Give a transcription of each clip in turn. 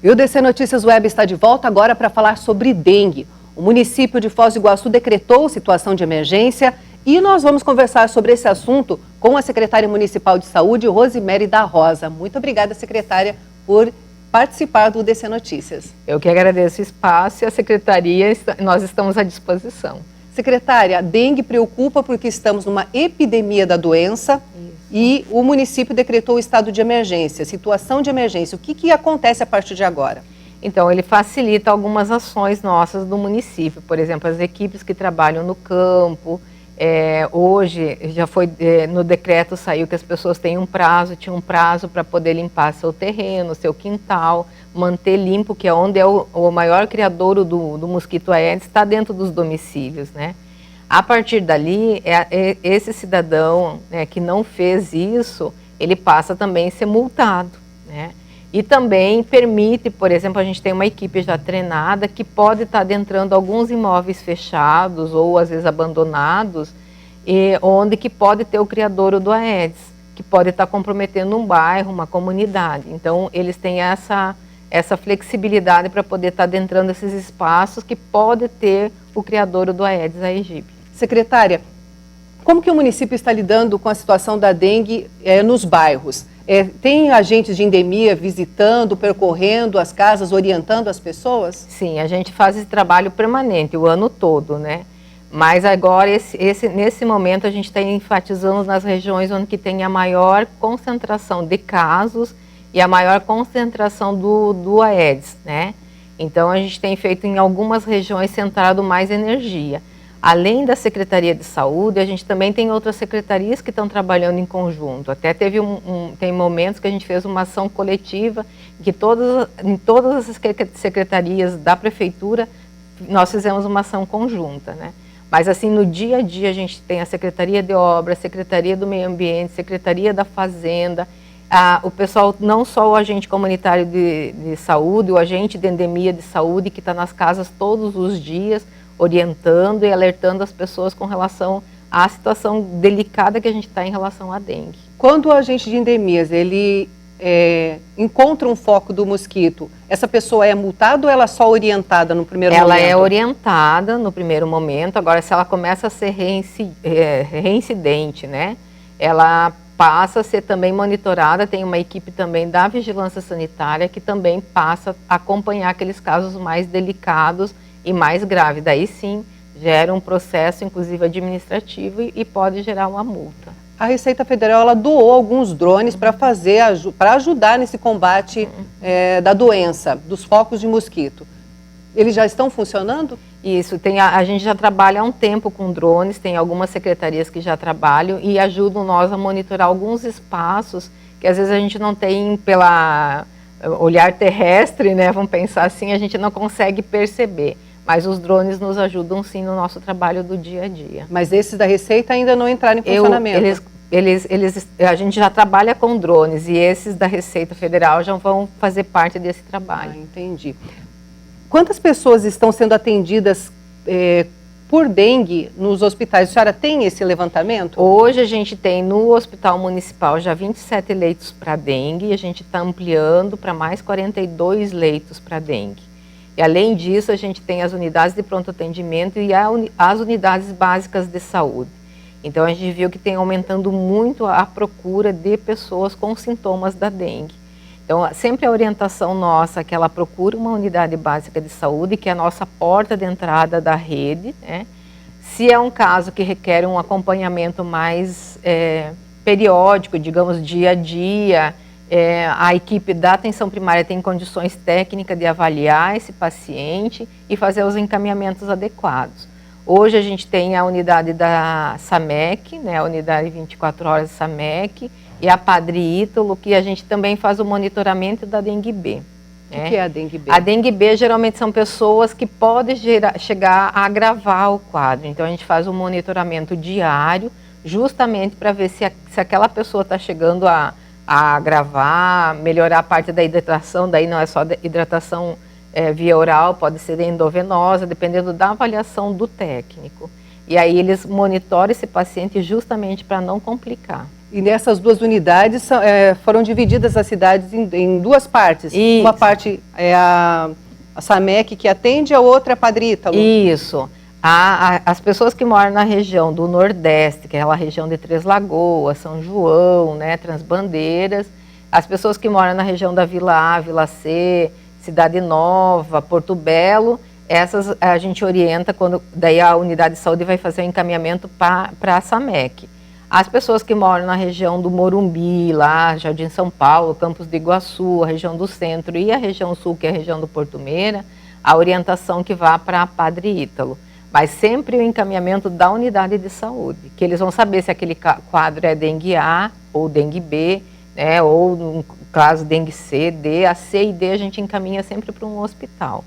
E o DC Notícias Web está de volta agora para falar sobre dengue. O município de Foz do Iguaçu decretou situação de emergência e nós vamos conversar sobre esse assunto com a secretária municipal de saúde, Rosemary da Rosa. Muito obrigada, secretária, por participar do DC Notícias. Eu que agradeço o espaço e a secretaria, nós estamos à disposição. Secretária, a dengue preocupa porque estamos numa epidemia da doença. Isso. E o município decretou o estado de emergência, situação de emergência. O que acontece a partir de agora? Então, ele facilita algumas ações nossas do município. Por exemplo, as equipes que trabalham no campo. Hoje, já foi no decreto saiu que as pessoas tinham um prazo para poder limpar seu terreno, seu quintal, manter limpo, que é onde é o maior criadouro do mosquito Aedes, está dentro dos domicílios, né? A partir dali, esse cidadão, né, que não fez isso, ele passa também a ser multado, né? E também permite, por exemplo, a gente tem uma equipe já treinada que pode estar adentrando alguns imóveis fechados ou às vezes abandonados, onde que pode ter o criadouro do Aedes, que pode estar comprometendo um bairro, uma comunidade. Então, eles têm essa flexibilidade para poder estar adentrando esses espaços que pode ter o criadouro do Aedes aegypti. Secretária, como que o município está lidando com a situação da dengue nos bairros? Tem agentes de endemia visitando, percorrendo as casas, orientando as pessoas? Sim, a gente faz esse trabalho permanente, o ano todo, né? Mas agora, nesse momento, a gente está enfatizando nas regiões onde que tem a maior concentração de casos e a maior concentração do Aedes, né? Então, a gente tem feito em algumas regiões centrado mais energia. Além da Secretaria de Saúde, a gente também tem outras secretarias que estão trabalhando em conjunto. Até tem momentos que a gente fez uma ação coletiva, que em todas as secretarias da Prefeitura, nós fizemos uma ação conjunta, né? Mas assim, no dia a dia, a gente tem a Secretaria de Obras, Secretaria do Meio Ambiente, Secretaria da Fazenda, o pessoal, não só o agente comunitário de saúde, o agente de endemia de saúde, que está nas casas todos os dias, orientando e alertando as pessoas com relação à situação delicada que a gente está em relação à dengue. Quando o agente de endemias, ele encontra um foco do mosquito, essa pessoa é multada ou ela é só orientada no primeiro momento? Ela é orientada no primeiro momento. Agora, se ela começa a ser reincidente, né, ela passa a ser também monitorada. Tem uma equipe também da vigilância sanitária que também passa a acompanhar aqueles casos mais delicados e mais graves. Daí sim, gera um processo, inclusive administrativo, e pode gerar uma multa. A Receita Federal, ela doou alguns drones para ajudar nesse combate da doença, dos focos de mosquito. Eles já estão funcionando? Isso, a gente já trabalha há um tempo com drones, tem algumas secretarias que já trabalham e ajudam nós a monitorar alguns espaços que às vezes a gente não tem pela olhar terrestre, né, vamos pensar assim, a gente não consegue perceber. Mas os drones nos ajudam sim no nosso trabalho do dia a dia. Mas esses da Receita ainda não entraram em funcionamento? A gente já trabalha com drones e esses da Receita Federal já vão fazer parte desse trabalho. Ah, entendi. Quantas pessoas estão sendo atendidas por dengue nos hospitais? A senhora tem esse levantamento? Hoje a gente tem no Hospital Municipal já 27 leitos para dengue e a gente está ampliando para mais 42 leitos para dengue. E além disso, a gente tem as unidades de pronto atendimento e as unidades básicas de saúde. Então, a gente viu que tem aumentando muito a procura de pessoas com sintomas da dengue. Então, sempre a orientação nossa é que ela procure uma unidade básica de saúde, que é a nossa porta de entrada da rede, né? Se é um caso que requer um acompanhamento mais periódico, digamos, dia a dia, a equipe da atenção primária tem condições técnicas de avaliar esse paciente e fazer os encaminhamentos adequados. Hoje a gente tem a unidade da SAMEC, né, a unidade 24 horas SAMEC, e a Padre Ítalo, que a gente também faz o monitoramento da dengue B. O que é a dengue B? A dengue B geralmente são pessoas que podem chegar a agravar o quadro. Então a gente faz um monitoramento diário, justamente para ver se aquela pessoa está chegando a agravar, melhorar a parte da hidratação. Daí não é só hidratação via oral, pode ser endovenosa, dependendo da avaliação do técnico. E aí eles monitoram esse paciente justamente para não complicar. E nessas duas unidades foram divididas as cidades em duas partes. Isso. Uma parte é a SAMEC que atende, a outra é a Padre Ítalo. Isso. As pessoas que moram na região do Nordeste, que é aquela região de Três Lagoas, São João, né, Transbandeiras, as pessoas que moram na região da Vila A, Vila C, Cidade Nova, Porto Belo, essas a gente orienta quando daí a unidade de saúde vai fazer o encaminhamento para a SAMEC. As pessoas que moram na região do Morumbi, lá, Jardim São Paulo, Campos do Iguaçu, a região do Centro e a região Sul, que é a região do Porto Meira, a orientação que vá para a Padre Ítalo. Mas sempre o encaminhamento da unidade de saúde, que eles vão saber se aquele quadro é dengue A ou dengue B, né, ou no caso dengue C, D, a C e D a gente encaminha sempre para um hospital.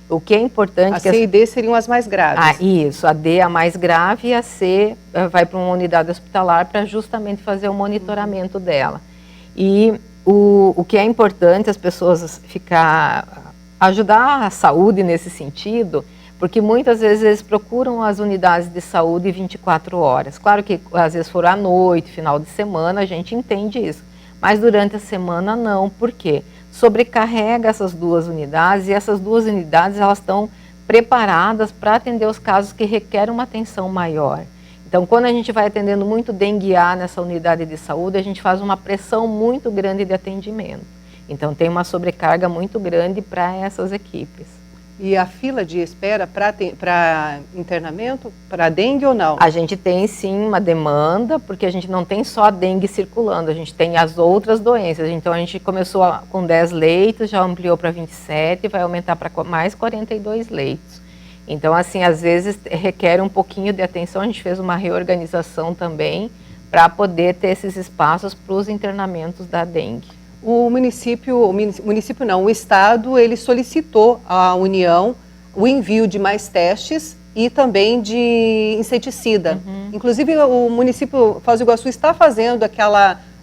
O que é importante... A C e D seriam as mais graves. Isso, a D é a mais grave e a C vai para uma unidade hospitalar para justamente fazer o monitoramento dela. E o que é importante as pessoas ajudar a saúde nesse sentido, porque muitas vezes eles procuram as unidades de saúde 24 horas. Claro que às vezes for à noite, final de semana, a gente entende isso. Mas durante a semana não, por quê? Sobrecarrega essas duas unidades e essas duas unidades elas estão preparadas para atender os casos que requerem uma atenção maior. Então, quando a gente vai atendendo muito dengue A nessa unidade de saúde, a gente faz uma pressão muito grande de atendimento. Então, tem uma sobrecarga muito grande para essas equipes. E a fila de espera para internamento, para dengue ou não? A gente tem sim uma demanda, porque a gente não tem só a dengue circulando, a gente tem as outras doenças. Então a gente começou com 10 leitos, já ampliou para 27 e vai aumentar para mais 42 leitos. Então assim, às vezes requer um pouquinho de atenção, a gente fez uma reorganização também para poder ter esses espaços para os internamentos da dengue. O Estado, ele solicitou à União o envio de mais testes e também de inseticida. Inclusive, o município Foz do Iguaçu está fazendo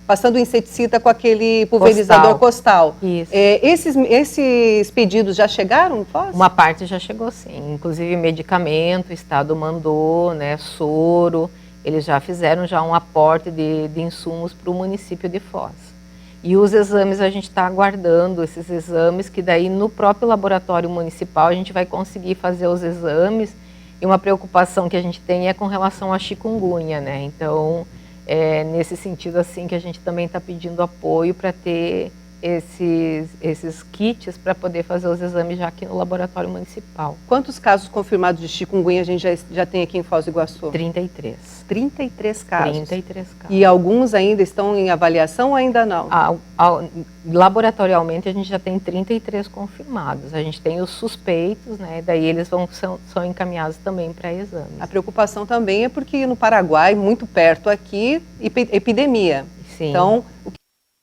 passando inseticida com aquele pulverizador costal. Isso. Esses pedidos já chegaram, Foz? Uma parte já chegou sim, inclusive medicamento, o Estado mandou, né, soro, eles já fizeram um aporte de insumos para o município de Foz. E os exames a gente está aguardando, esses exames que daí no próprio laboratório municipal a gente vai conseguir fazer os exames. E uma preocupação que a gente tem é com relação à chikungunya, né? Então, é nesse sentido assim que a gente também está pedindo apoio para ter esses kits para poder fazer os exames já aqui no laboratório municipal. Quantos casos confirmados de chikungunya a gente já tem aqui em Foz do Iguaçu? 33. 33 casos? 33 casos. E alguns ainda estão em avaliação ou ainda não? Laboratorialmente a gente já tem 33 confirmados. A gente tem os suspeitos, né? Daí eles são encaminhados também para exames. A preocupação também é porque no Paraguai, muito perto aqui, epidemia. Sim. Então, o que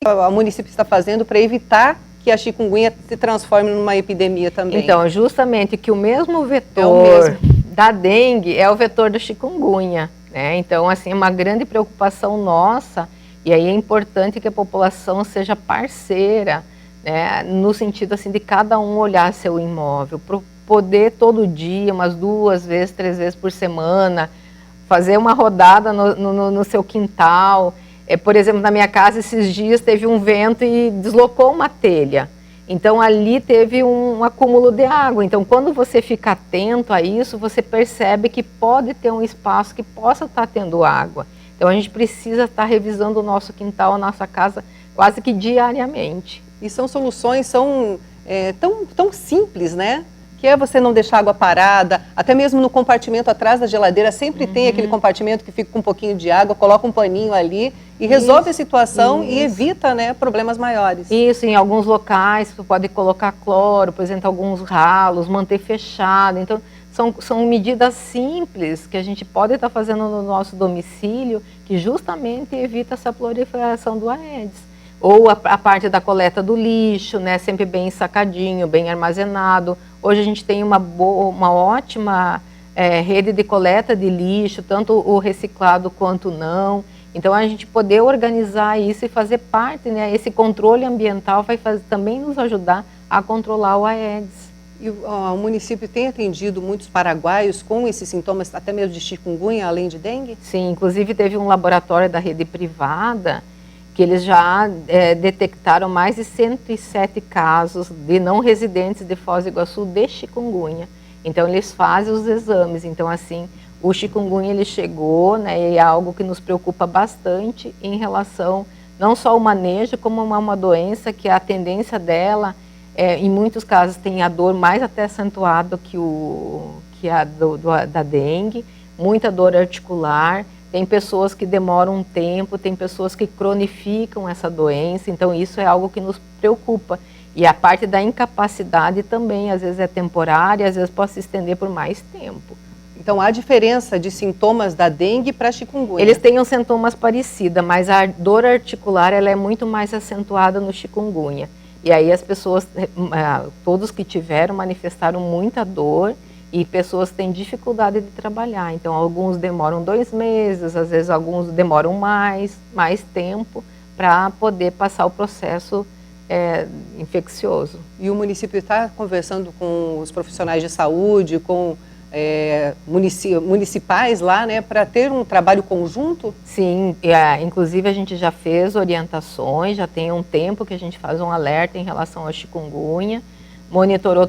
o município está fazendo para evitar que a chikungunya se transforme numa epidemia também? Então, justamente que o mesmo vetor da dengue é o vetor da chikungunya, né? Então, assim, é uma grande preocupação nossa, e aí é importante que a população seja parceira, né? No sentido, assim, de cada um olhar seu imóvel, para poder todo dia, umas 2 vezes, 3 vezes por semana, fazer uma rodada no seu quintal. Por exemplo, na minha casa, esses dias teve um vento e deslocou uma telha. Então, ali teve um acúmulo de água. Então, quando você fica atento a isso, você percebe que pode ter um espaço que possa estar tendo água. Então, a gente precisa estar revisando o nosso quintal, a nossa casa, quase que diariamente. E são soluções tão simples, né? Que é você não deixar água parada, até mesmo no compartimento atrás da geladeira, sempre tem aquele compartimento que fica com um pouquinho de água, coloca um paninho ali e resolve a situação e evita, né, problemas maiores. Isso, em alguns locais você pode colocar cloro, por exemplo, alguns ralos, manter fechado. Então, são medidas simples que a gente pode estar fazendo no nosso domicílio que justamente evita essa proliferação do Aedes. Ou a parte da coleta do lixo, né, sempre bem ensacadinho, bem armazenado. Hoje a gente tem uma ótima rede de coleta de lixo, tanto o reciclado quanto não. Então a gente poder organizar isso e fazer parte, né, esse controle ambiental vai também nos ajudar a controlar o Aedes. E o município tem atendido muitos paraguaios com esses sintomas, até mesmo de chikungunya, além de dengue? Sim, inclusive teve um laboratório da rede privada que eles já detectaram mais de 107 casos de não residentes de Foz do Iguaçu de chikungunya. Então eles fazem os exames, então assim, o chikungunya ele chegou, né, e é algo que nos preocupa bastante em relação não só ao manejo, como uma doença que a tendência dela, em muitos casos, tem a dor mais até acentuada que a da dengue, muita dor articular, tem pessoas que demoram um tempo, tem pessoas que cronificam essa doença, então isso é algo que nos preocupa. E a parte da incapacidade também, às vezes é temporária, às vezes pode se estender por mais tempo. Então, há diferença de sintomas da dengue para chikungunya? Eles têm os sintomas parecidos, mas a dor articular ela é muito mais acentuada no chikungunya. E aí as pessoas, todos que tiveram, manifestaram muita dor e pessoas têm dificuldade de trabalhar. Então, alguns demoram 2 meses, às vezes alguns demoram mais tempo para poder passar o processo infeccioso. E o município está conversando com os profissionais de saúde, com municipais lá, né, para ter um trabalho conjunto? Sim, inclusive a gente já fez orientações, já tem um tempo que a gente faz um alerta em relação ao chikungunya, monitorou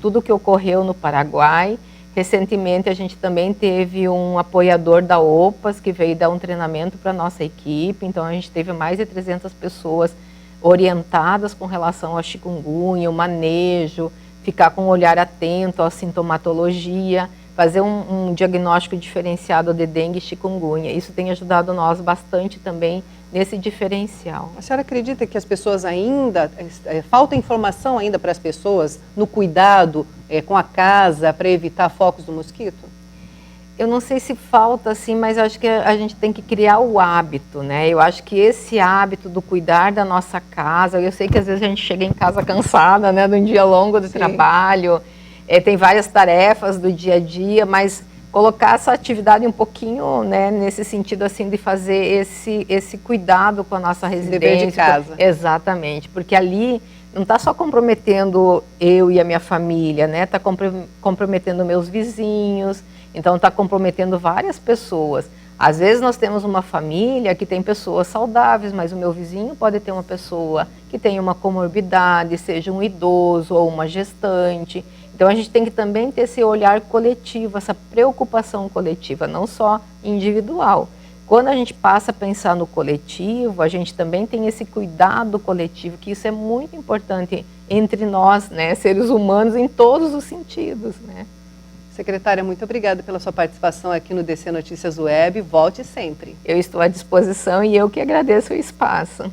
tudo que ocorreu no Paraguai. Recentemente a gente também teve um apoiador da OPAS que veio dar um treinamento para a nossa equipe, então a gente teve mais de 300 pessoas orientadas com relação ao chikungunya, o manejo, ficar com um olhar atento à sintomatologia, fazer um diagnóstico diferenciado de dengue e chikungunya. Isso tem ajudado nós bastante também nesse diferencial. A senhora acredita que as pessoas ainda, falta informação ainda para as pessoas no cuidado com a casa para evitar focos do mosquito? Eu não sei se falta assim, mas acho que a gente tem que criar o hábito, né? Eu acho que esse hábito do cuidar da nossa casa, eu sei que às vezes a gente chega em casa cansada, né, de um dia longo de trabalho, tem várias tarefas do dia a dia, mas colocar essa atividade um pouquinho, né, nesse sentido assim de fazer esse cuidado com a nossa residência. Dever de casa. Exatamente, porque ali não está só comprometendo eu e a minha família, né? Está comprometendo meus vizinhos. Então está comprometendo várias pessoas. Às vezes nós temos uma família que tem pessoas saudáveis, mas o meu vizinho pode ter uma pessoa que tem uma comorbidade, seja um idoso ou uma gestante. Então a gente tem que também ter esse olhar coletivo, essa preocupação coletiva, não só individual. Quando a gente passa a pensar no coletivo, a gente também tem esse cuidado coletivo, que isso é muito importante entre nós, né, seres humanos, em todos os sentidos, né? Secretária, muito obrigada pela sua participação aqui no DC Notícias Web. Volte sempre. Eu estou à disposição e eu que agradeço o espaço.